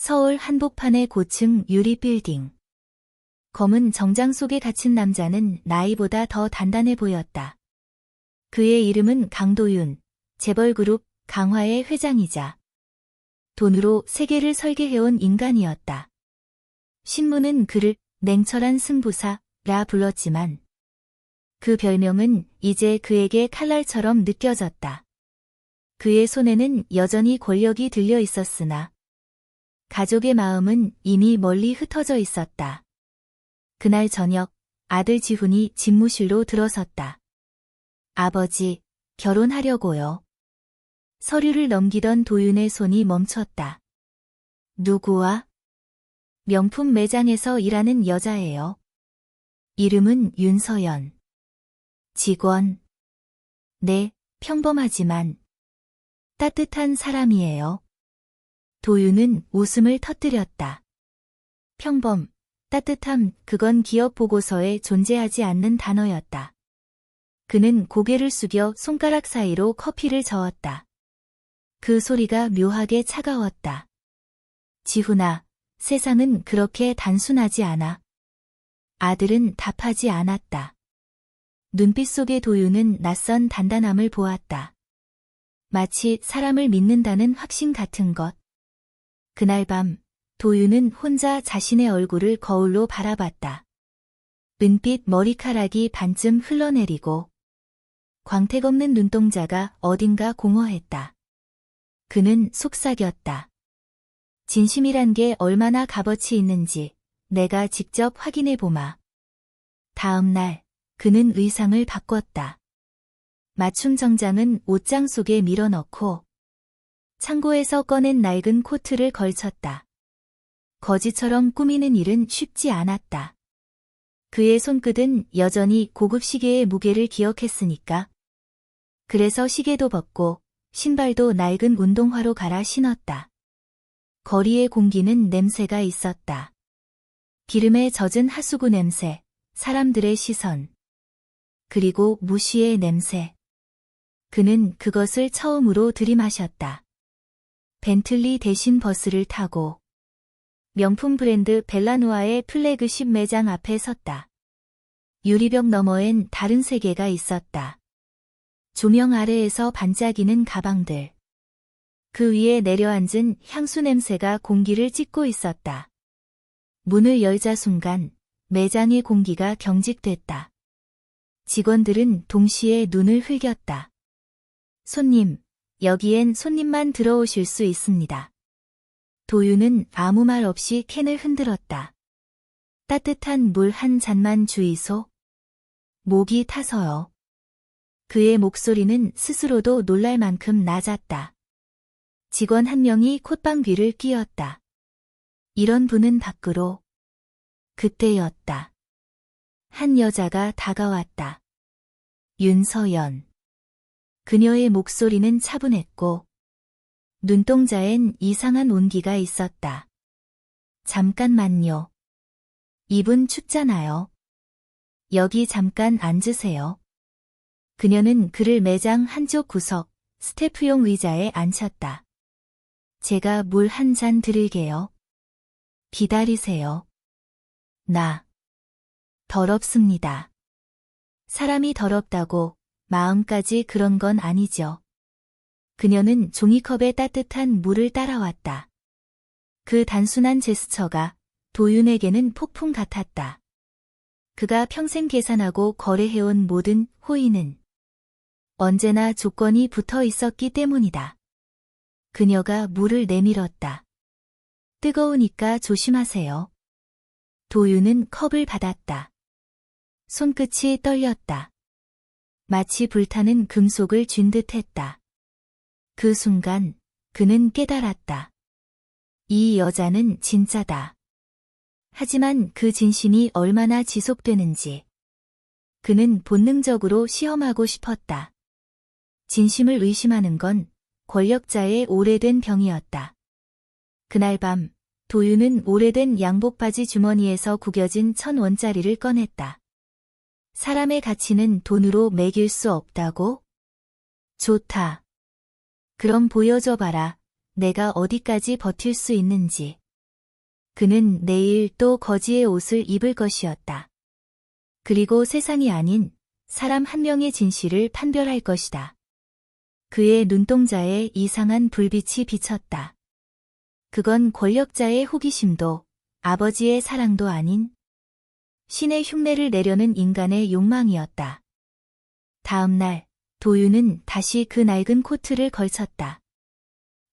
서울 한복판의 고층 유리 빌딩. 검은 정장 속에 갇힌 남자는 나이보다 더 단단해 보였다. 그의 이름은 강도윤, 재벌그룹 강화의 회장이자 돈으로 세계를 설계해온 인간이었다. 신문은 그를 냉철한 승부사라 불렀지만 그 별명은 이제 그에게 칼날처럼 느껴졌다. 그의 손에는 여전히 권력이 들려 있었으나 가족의 마음은 이미 멀리 흩어져 있었다. 그날 저녁 아들 지훈이 집무실로 들어섰다. 아버지, 결혼하려고요. 서류를 넘기던 도윤의 손이 멈췄다. 누구와? 명품 매장에서 일하는 여자예요. 이름은 윤서연. 직원. 네, 평범하지만 따뜻한 사람이에요. 도윤은 웃음을 터뜨렸다. 평범, 따뜻함, 그건 기업 보고서에 존재하지 않는 단어였다. 그는 고개를 숙여 손가락 사이로 커피를 저었다. 그 소리가 묘하게 차가웠다. 지훈아, 세상은 그렇게 단순하지 않아. 아들은 답하지 않았다. 눈빛 속의 도윤은 낯선 단단함을 보았다. 마치 사람을 믿는다는 확신 같은 것. 그날 밤, 도윤은 혼자 자신의 얼굴을 거울로 바라봤다. 은빛 머리카락이 반쯤 흘러내리고 광택 없는 눈동자가 어딘가 공허했다. 그는 속삭였다. 진심이란 게 얼마나 값어치 있는지 내가 직접 확인해보마. 다음 날, 그는 의상을 바꿨다. 맞춤 정장은 옷장 속에 밀어넣고 창고에서 꺼낸 낡은 코트를 걸쳤다. 거지처럼 꾸미는 일은 쉽지 않았다. 그의 손끝은 여전히 고급 시계의 무게를 기억했으니까. 그래서 시계도 벗고 신발도 낡은 운동화로 갈아 신었다. 거리의 공기는 냄새가 있었다. 기름에 젖은 하수구 냄새, 사람들의 시선, 그리고 무시의 냄새. 그는 그것을 처음으로 들이마셨다. 벤틀리 대신 버스를 타고 명품 브랜드 벨라누아의 플래그십 매장 앞에 섰다. 유리벽 너머엔 다른 세계가 있었다. 조명 아래에서 반짝이는 가방들. 그 위에 내려앉은 향수 냄새가 공기를 찢고 있었다. 문을 열자 순간 매장의 공기가 경직됐다. 직원들은 동시에 눈을 흘겼다. 손님, 여기엔 손님만 들어오실 수 있습니다. 도윤은 아무 말 없이 캔을 흔들었다. 따뜻한 물 한 잔만 주이소. 목이 타서요. 그의 목소리는 스스로도 놀랄 만큼 낮았다. 직원 한 명이 콧방귀를 뀌었다. 이런 분은 밖으로. 그때였다. 한 여자가 다가왔다. 윤서연. 그녀의 목소리는 차분했고 눈동자엔 이상한 온기가 있었다. 잠깐만요. 이분 춥잖아요. 여기 잠깐 앉으세요. 그녀는 그를 매장 한쪽 구석, 스태프용 의자에 앉혔다. 제가 물 한 잔 드릴게요. 기다리세요. 나 더럽습니다. 사람이 더럽다고 마음까지 그런 건 아니죠. 그녀는 종이컵에 따뜻한 물을 따라왔다. 그 단순한 제스처가 도윤에게는 폭풍 같았다. 그가 평생 계산하고 거래해온 모든 호의는 언제나 조건이 붙어 있었기 때문이다. 그녀가 물을 내밀었다. 뜨거우니까 조심하세요. 도윤은 컵을 받았다. 손끝이 떨렸다. 마치 불타는 금속을 쥔 듯했다. 그 순간 그는 깨달았다. 이 여자는 진짜다. 하지만 그 진심이 얼마나 지속되는지 그는 본능적으로 시험하고 싶었다. 진심을 의심하는 건 권력자의 오래된 병이었다. 그날 밤 도윤은 오래된 양복바지 주머니에서 구겨진 1,000원짜리를 꺼냈다. 사람의 가치는 돈으로 매길 수 없다고? 좋다. 그럼 보여줘봐라. 내가 어디까지 버틸 수 있는지. 그는 내일 또 거지의 옷을 입을 것이었다. 그리고 세상이 아닌 사람 한 명의 진실을 판별할 것이다. 그의 눈동자에 이상한 불빛이 비쳤다. 그건 권력자의 호기심도 아버지의 사랑도 아닌 신의 흉내를 내려는 인간의 욕망이었다. 다음 날 도윤은 다시 그 낡은 코트를 걸쳤다.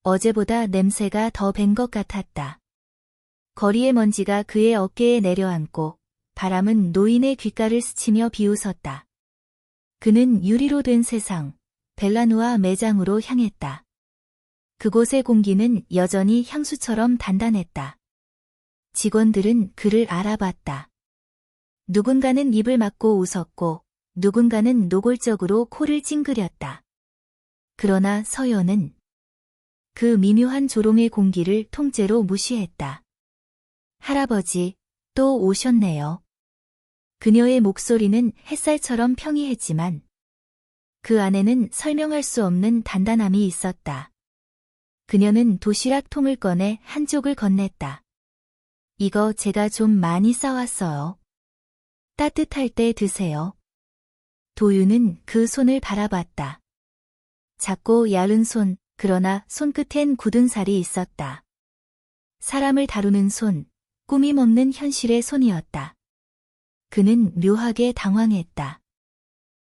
어제보다 냄새가 더 밴 것 같았다. 거리의 먼지가 그의 어깨에 내려앉고 바람은 노인의 귓가를 스치며 비웃었다. 그는 유리로 된 세상, 벨라누아 매장으로 향했다. 그곳의 공기는 여전히 향수처럼 단단했다. 직원들은 그를 알아봤다. 누군가는 입을 막고 웃었고 누군가는 노골적으로 코를 찡그렸다. 그러나 서연은 그 미묘한 조롱의 공기를 통째로 무시했다. 할아버지, 또 오셨네요. 그녀의 목소리는 햇살처럼 평이했지만 그 안에는 설명할 수 없는 단단함이 있었다. 그녀는 도시락 통을 꺼내 한 쪽을 건넸다. 이거 제가 좀 많이 싸왔어요. 따뜻할 때 드세요. 도윤은 그 손을 바라봤다. 작고 야른 손, 그러나 손끝엔 굳은 살이 있었다. 사람을 다루는 손, 꾸밈 없는 현실의 손이었다. 그는 묘하게 당황했다.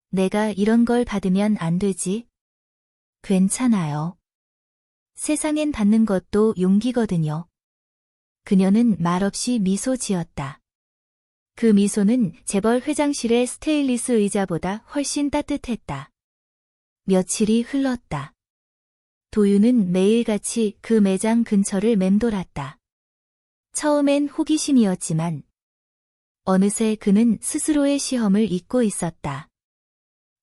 내가 이런 걸 받으면 안 되지? 괜찮아요. 세상엔 받는 것도 용기거든요. 그녀는 말없이 미소 지었다. 그 미소는 재벌 회장실의 스테인리스 의자보다 훨씬 따뜻했다. 며칠이 흘렀다. 도윤은 매일같이 그 매장 근처를 맴돌았다. 처음엔 호기심이었지만 어느새 그는 스스로의 시험을 잊고 있었다.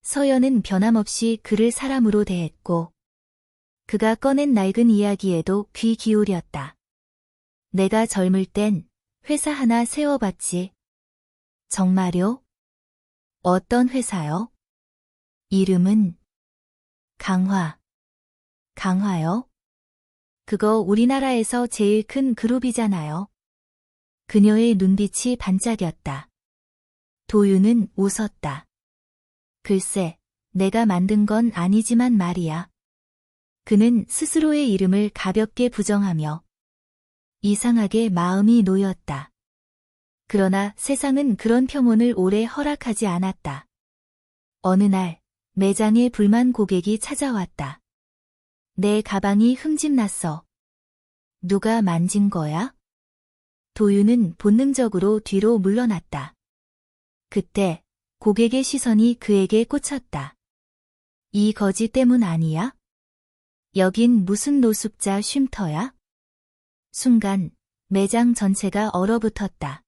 서연은 변함없이 그를 사람으로 대했고 그가 꺼낸 낡은 이야기에도 귀 기울였다. 내가 젊을 땐 회사 하나 세워봤지. 정말요? 어떤 회사요? 이름은 강화. 강화요? 그거 우리나라에서 제일 큰 그룹이잖아요. 그녀의 눈빛이 반짝였다. 도윤은 웃었다. 글쎄, 내가 만든 건 아니지만 말이야. 그는 스스로의 이름을 가볍게 부정하며 이상하게 마음이 놓였다. 그러나 세상은 그런 평온을 오래 허락하지 않았다. 어느 날 매장에 불만 고객이 찾아왔다. 내 가방이 흠집났어. 누가 만진 거야? 도윤은 본능적으로 뒤로 물러났다. 그때 고객의 시선이 그에게 꽂혔다. 이 거지 때문 아니야? 여긴 무슨 노숙자 쉼터야? 순간 매장 전체가 얼어붙었다.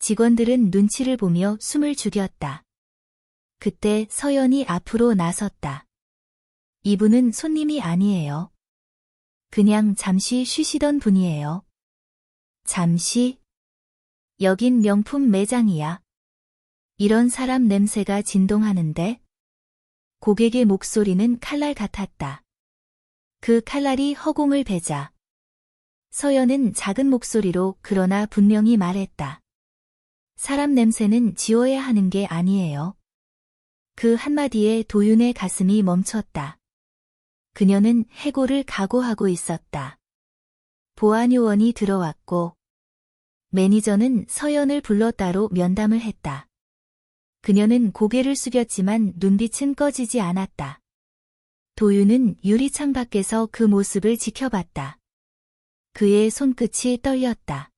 직원들은 눈치를 보며 숨을 죽였다. 그때 서연이 앞으로 나섰다. 이분은 손님이 아니에요. 그냥 잠시 쉬시던 분이에요. 잠시? 여긴 명품 매장이야. 이런 사람 냄새가 진동하는데? 고객의 목소리는 칼날 같았다. 그 칼날이 허공을 베자 서연은 작은 목소리로 그러나 분명히 말했다. 사람 냄새는 지워야 하는 게 아니에요. 그 한마디에 도윤의 가슴이 멈췄다. 그녀는 해고를 각오하고 있었다. 보안요원이 들어왔고 매니저는 서연을 불러 따로 면담을 했다. 그녀는 고개를 숙였지만 눈빛은 꺼지지 않았다. 도윤은 유리창 밖에서 그 모습을 지켜봤다. 그의 손끝이 떨렸다.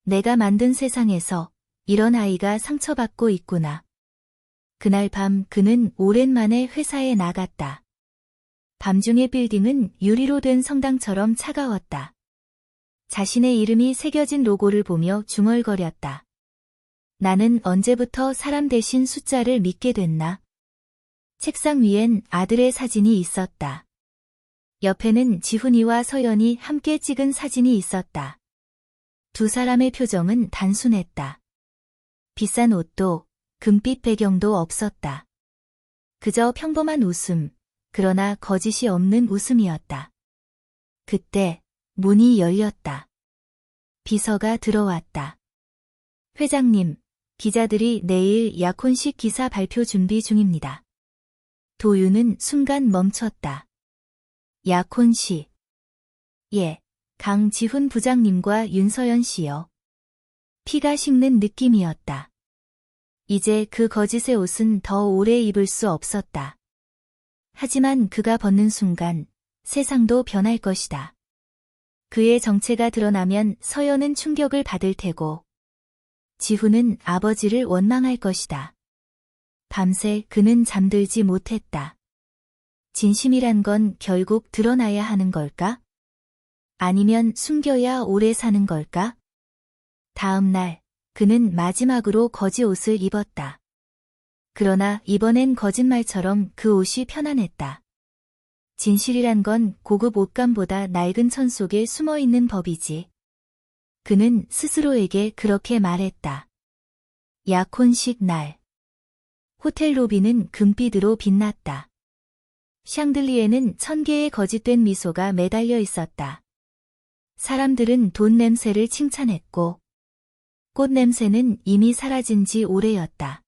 내가 만든 세상에서 이런 아이가 상처받고 있구나. 그날 밤 그는 오랜만에 회사에 나갔다. 밤중의 빌딩은 유리로 된 성당처럼 차가웠다. 자신의 이름이 새겨진 로고를 보며 중얼거렸다. 나는 언제부터 사람 대신 숫자를 믿게 됐나? 책상 위엔 아들의 사진이 있었다. 옆에는 지훈이와 서연이 함께 찍은 사진이 있었다. 두 사람의 표정은 단순했다. 비싼 옷도 금빛 배경도 없었다. 그저 평범한 웃음, 그러나 거짓이 없는 웃음이었다. 그때 문이 열렸다. 비서가 들어왔다. 회장님, 기자들이 내일 약혼식 기사 발표 준비 중입니다. 도윤은 순간 멈췄다. 약혼식. 예, 강지훈 부장님과 윤서연 씨요. 피가 식는 느낌이었다. 이제 그 거짓의 옷은 더 오래 입을 수 없었다. 하지만 그가 벗는 순간 세상도 변할 것이다. 그의 정체가 드러나면 서연은 충격을 받을 테고 지훈은 아버지를 원망할 것이다. 밤새 그는 잠들지 못했다. 진심이란 건 결국 드러나야 하는 걸까? 아니면 숨겨야 오래 사는 걸까? 다음 날 그는 마지막으로 거짓 옷을 입었다. 그러나 이번엔 거짓말처럼 그 옷이 편안했다. 진실이란 건 고급 옷감보다 낡은 천 속에 숨어있는 법이지. 그는 스스로에게 그렇게 말했다. 약혼식 날. 호텔 로비는 금빛으로 빛났다. 샹들리에는 1000개의 거짓된 미소가 매달려 있었다. 사람들은 돈 냄새를 칭찬했고 꽃 냄새는 이미 사라진 지 오래였다.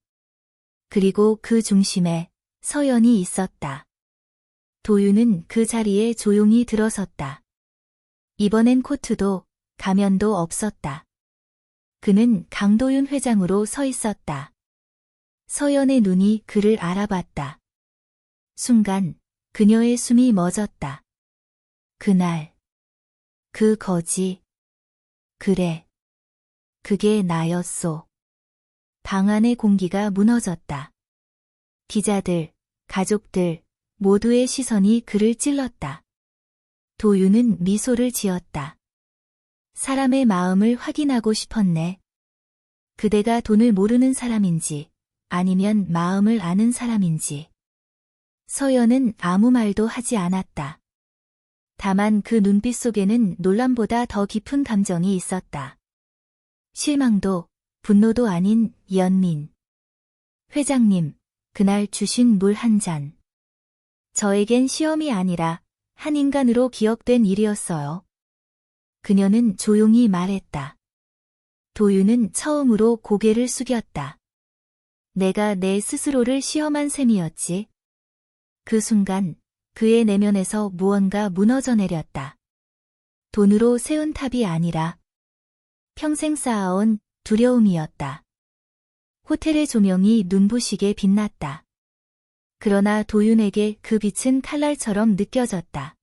그리고 그 중심에 서연이 있었다. 도윤은 그 자리에 조용히 들어섰다. 이번엔 코트도 가면도 없었다. 그는 강도윤 회장으로 서 있었다. 서연의 눈이 그를 알아봤다. 순간 그녀의 숨이 멎었다. 그날, 그 거지. 그래. 그게 나였소. 방 안의 공기가 무너졌다. 기자들, 가족들, 모두의 시선이 그를 찔렀다. 도윤은 미소를 지었다. 사람의 마음을 확인하고 싶었네. 그대가 돈을 모르는 사람인지 아니면 마음을 아는 사람인지. 서연은 아무 말도 하지 않았다. 다만 그 눈빛 속에는 놀람보다 더 깊은 감정이 있었다. 실망도, 분노도 아닌 연민. 회장님, 그날 주신 물 한 잔. 저에겐 시험이 아니라 한 인간으로 기억된 일이었어요. 그녀는 조용히 말했다. 도윤은 처음으로 고개를 숙였다. 내가 내 스스로를 시험한 셈이었지. 그 순간 그의 내면에서 무언가 무너져 내렸다. 돈으로 세운 탑이 아니라 평생 쌓아온 두려움이었다. 호텔의 조명이 눈부시게 빛났다. 그러나 도윤에게 그 빛은 칼날처럼 느껴졌다.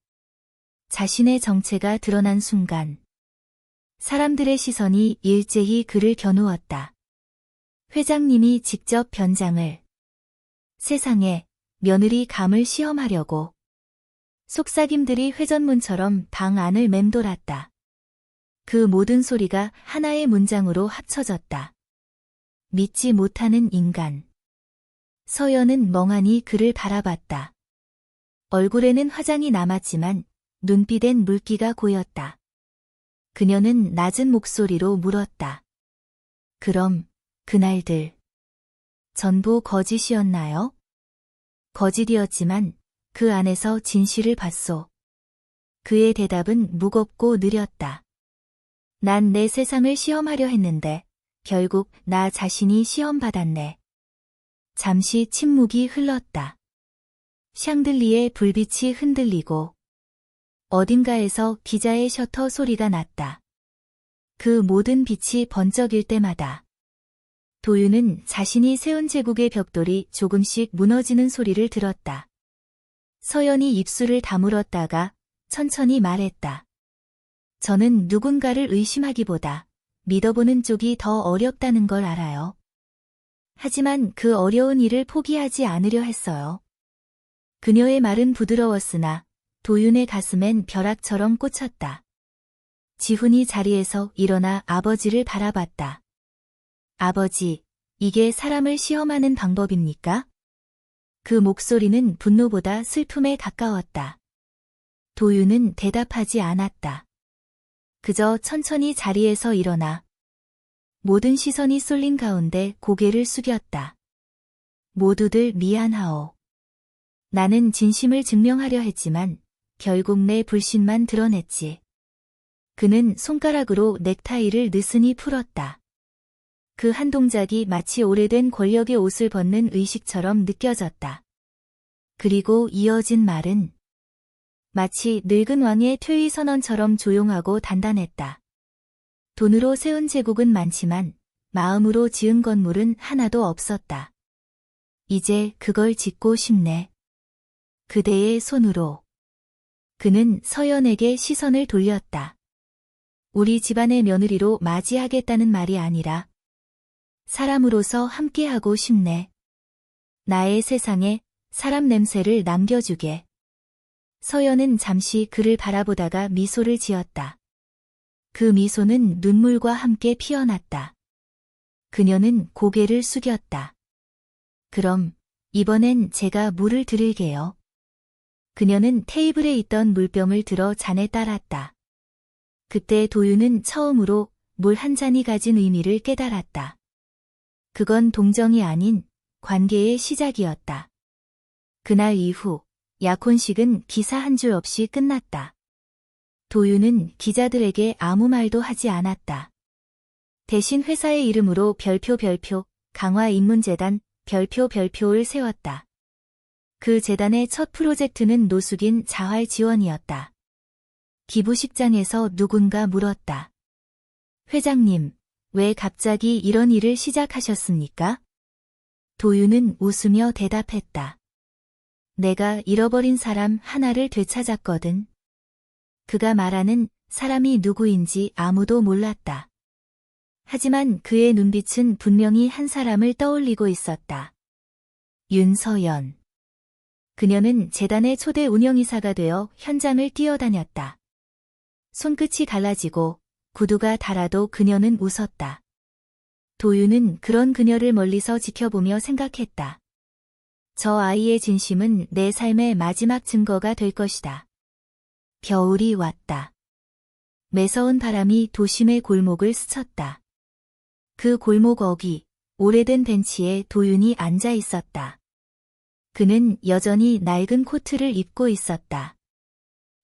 자신의 정체가 드러난 순간 사람들의 시선이 일제히 그를 겨누었다. 회장님이 직접 변장을. 세상에 며느리 감을 시험하려고. 속삭임들이 회전문처럼 방 안을 맴돌았다. 그 모든 소리가 하나의 문장으로 합쳐졌다. 믿지 못하는 인간. 서연은 멍하니 그를 바라봤다. 얼굴에는 화장이 남았지만 눈빛엔 물기가 고였다. 그녀는 낮은 목소리로 물었다. 그럼 그날들 전부 거짓이었나요? 거짓이었지만 그 안에서 진실을 봤소. 그의 대답은 무겁고 느렸다. 난 내 세상을 시험하려 했는데 결국 나 자신이 시험받았네. 잠시 침묵이 흘렀다. 샹들리에 불빛이 흔들리고 어딘가에서 기자의 셔터 소리가 났다. 그 모든 빛이 번쩍일 때마다 도윤은 자신이 세운 제국의 벽돌이 조금씩 무너지는 소리를 들었다. 서연이 입술을 다물었다가 천천히 말했다. 저는 누군가를 의심하기보다 믿어보는 쪽이 더 어렵다는 걸 알아요. 하지만 그 어려운 일을 포기하지 않으려 했어요. 그녀의 말은 부드러웠으나 도윤의 가슴엔 벼락처럼 꽂혔다. 지훈이 자리에서 일어나 아버지를 바라봤다. 아버지, 이게 사람을 시험하는 방법입니까? 그 목소리는 분노보다 슬픔에 가까웠다. 도윤은 대답하지 않았다. 그저 천천히 자리에서 일어나 모든 시선이 쏠린 가운데 고개를 숙였다. 모두들 미안하오. 나는 진심을 증명하려 했지만 결국 내 불신만 드러냈지. 그는 손가락으로 넥타이를 느슨히 풀었다. 그 한 동작이 마치 오래된 권력의 옷을 벗는 의식처럼 느껴졌다. 그리고 이어진 말은 마치 늙은 왕의 퇴위 선언처럼 조용하고 단단했다. 돈으로 세운 제국은 많지만 마음으로 지은 건물은 하나도 없었다. 이제 그걸 짓고 싶네. 그대의 손으로. 그는 서연에게 시선을 돌렸다. 우리 집안의 며느리로 맞이하겠다는 말이 아니라 사람으로서 함께하고 싶네. 나의 세상에 사람 냄새를 남겨주게. 서연은 잠시 그를 바라보다가 미소를 지었다. 그 미소는 눈물과 함께 피어났다. 그녀는 고개를 숙였다. 그럼 이번엔 제가 물을 드릴게요. 그녀는 테이블에 있던 물병을 들어 잔에 따랐다. 그때 도윤은 처음으로 물 한 잔이 가진 의미를 깨달았다. 그건 동정이 아닌 관계의 시작이었다. 그날 이후 약혼식은 기사 한 줄 없이 끝났다. 도윤은 기자들에게 아무 말도 하지 않았다. 대신 회사의 이름으로 별표 강화인문재단 별표를 세웠다. 그 재단의 첫 프로젝트는 노숙인 자활 지원이었다. 기부식장에서 누군가 물었다. 회장님, 왜 갑자기 이런 일을 시작하셨습니까? 도윤은 웃으며 대답했다. 내가 잃어버린 사람 하나를 되찾았거든. 그가 말하는 사람이 누구인지 아무도 몰랐다. 하지만 그의 눈빛은 분명히 한 사람을 떠올리고 있었다. 윤서연. 그녀는 재단의 초대 운영이사가 되어 현장을 뛰어다녔다. 손끝이 갈라지고 구두가 닳아도 그녀는 웃었다. 도윤은 그런 그녀를 멀리서 지켜보며 생각했다. 저 아이의 진심은 내 삶의 마지막 증거가 될 것이다. 겨울이 왔다. 매서운 바람이 도심의 골목을 스쳤다. 그 골목 어귀, 오래된 벤치에 도윤이 앉아 있었다. 그는 여전히 낡은 코트를 입고 있었다.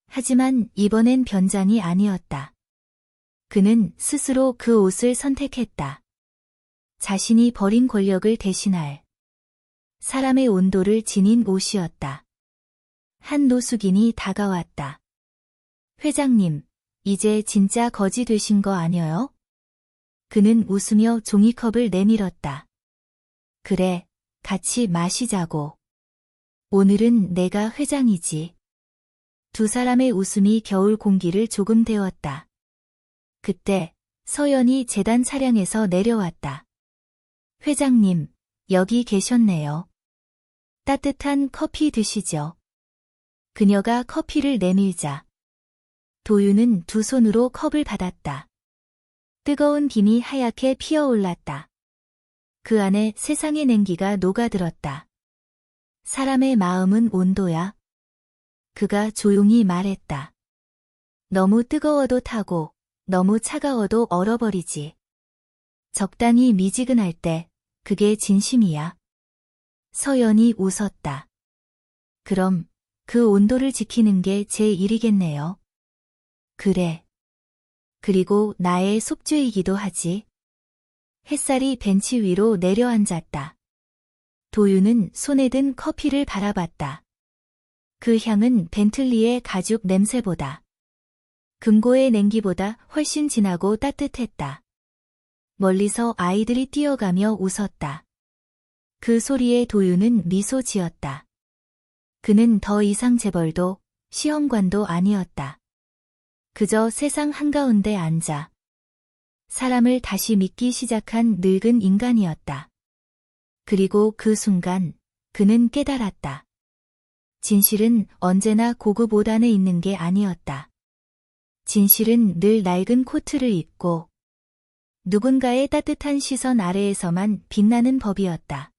하지만 이번엔 변장이 아니었다. 그는 스스로 그 옷을 선택했다. 자신이 버린 권력을 대신할 사람의 온도를 지닌 옷이었다. 한 노숙인이 다가왔다. 회장님, 이제 진짜 거지 되신 거 아니에요? 그는 웃으며 종이컵을 내밀었다. 그래, 같이 마시자고. 오늘은 내가 회장이지. 두 사람의 웃음이 겨울 공기를 조금 데웠다. 그때 서연이 재단 차량에서 내려왔다. 회장님, 여기 계셨네요. 따뜻한 커피 드시죠. 그녀가 커피를 내밀자 도윤은 두 손으로 컵을 받았다. 뜨거운 김이 하얗게 피어올랐다. 그 안에 세상의 냉기가 녹아들었다. 사람의 마음은 온도야. 그가 조용히 말했다. 너무 뜨거워도 타고 너무 차가워도 얼어버리지. 적당히 미지근할 때 그게 진심이야. 서연이 웃었다. 그럼 그 온도를 지키는 게 제 일이겠네요. 그래. 그리고 나의 속죄이기도 하지. 햇살이 벤치 위로 내려앉았다. 도윤은 손에 든 커피를 바라봤다. 그 향은 벤틀리의 가죽 냄새보다, 금고의 냉기보다 훨씬 진하고 따뜻했다. 멀리서 아이들이 뛰어가며 웃었다. 그 소리에 도윤은 미소 지었다. 그는 더 이상 재벌도 시험관도 아니었다. 그저 세상 한가운데 앉아 사람을 다시 믿기 시작한 늙은 인간이었다. 그리고 그 순간 그는 깨달았다. 진실은 언제나 고급 옷 안에 있는 게 아니었다. 진실은 늘 낡은 코트를 입고 누군가의 따뜻한 시선 아래에서만 빛나는 법이었다.